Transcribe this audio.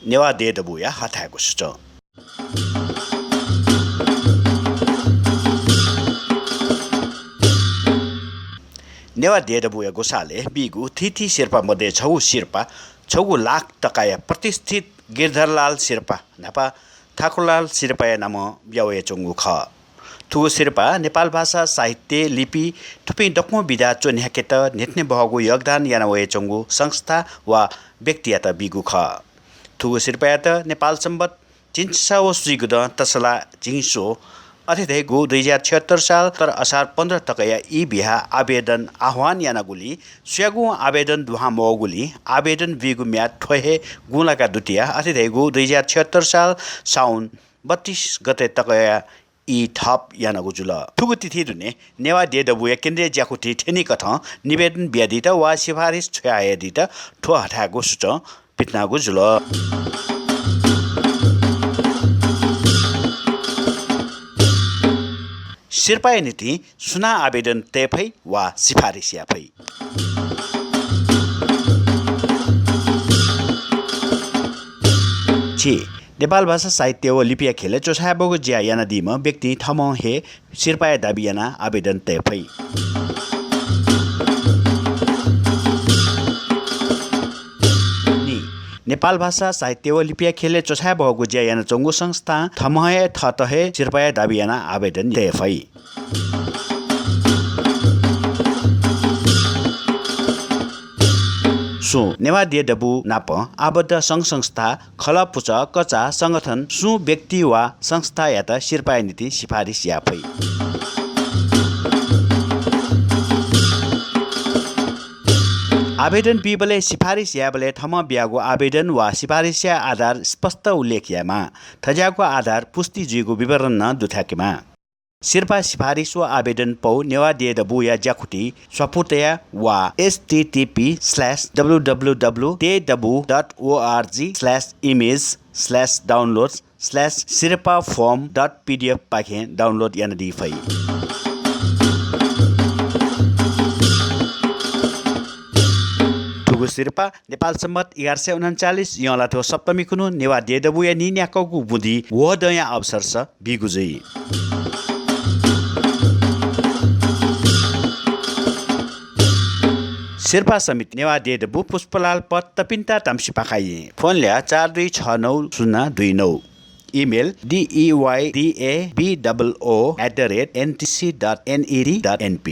नेवा देदबुया हथाएको छ नेवा देदबुया गोसाले बिगु थिथि शेर्पा मध्ये छौ शेर्पा छौ लाख टकाया प्रतिष्ठित गिरधरलाल शेर्पा नापा ठाकुरलाल शेर्पा नाम ब्यावे चंगु ख थुगु शेर्पा नेपाल भाषा साहित्य लिपि थुपै डक्मो विधा चोन्याकेत नेट्ने बहगु योगदान याना वए चंगु संस्था वा व्यक्तिगत बिगु ख थुगु शेर्पा त नेपाल सम्बत चिन्साओ सुइगुद तसला जिंसो अथेधै गु 2076 साल तर असार 15 तकया ई बिहा आवेदन आह्वान याना गुली स्यागु आवेदन दुहा मोगुली आवेदन बिगु म्याद ठोहे गुलाका दुतिया अथेधै गु 2076 साल साउन 32 गते तकया ई थप याना गुजुल थुगु तिथि दुने नेवा देदबुया केन्द्रीय ज्याकुटी ठेनी कथ निवेदन ब्यादित वा सिफारिस छयादित ठो हटागु सुच पितना गुजुल शेर्पा नीति सुना आवेदन तेफै वा सिफारिस याफै छि नेपाल भाषा साहित्य व लिपिया खेले चोसाबगु ज्या याना दिम व्यक्ति थम हे शेर्पा दाबी याना आवेदन तेफै नेपाल भाषा साहित्य व लिपिया खेले चोसाबगु ज्या याना चंगु संस्था थमहे थतहे शेर्पा दाबी याना आवेदन तेफै सु नेवा देदबु नाप आबद्ध संघ संस्था खलपुच कचा संगठन सु व्यक्ति वा संस्था या त शेर्पा नीति सिफारिस याफै आवेदन बिबले सिफारिस याबले थम ब्यागो आवेदन वा सिफारिस या आधार स्पष्ट उल्लेख यामा थजाको आधार पुष्टि जुइगो विवरण न दुथाकेमा शेर्पा सिफारिस वा आवेदन पौ नेवा देदबुया ज्याकुटी स्वपुतया वा http://www.org/image/downloads/sherpaform.pdf पाखे डाउनलोड याना दिफै थुगु शेर्पा नेपाल सम्मत 1139 यलाथो सप्तमी कुनु नेवा देदबुया निन्याकगु बुद्धि वदया अवसर छ बिगुजै शेर्पा समिति नेवा देदबु पुष्पलाल पत तपिन्ता तामसिपाखाइ फोन ल्या 42690929 इमेल deydaboo@ntc.ned.np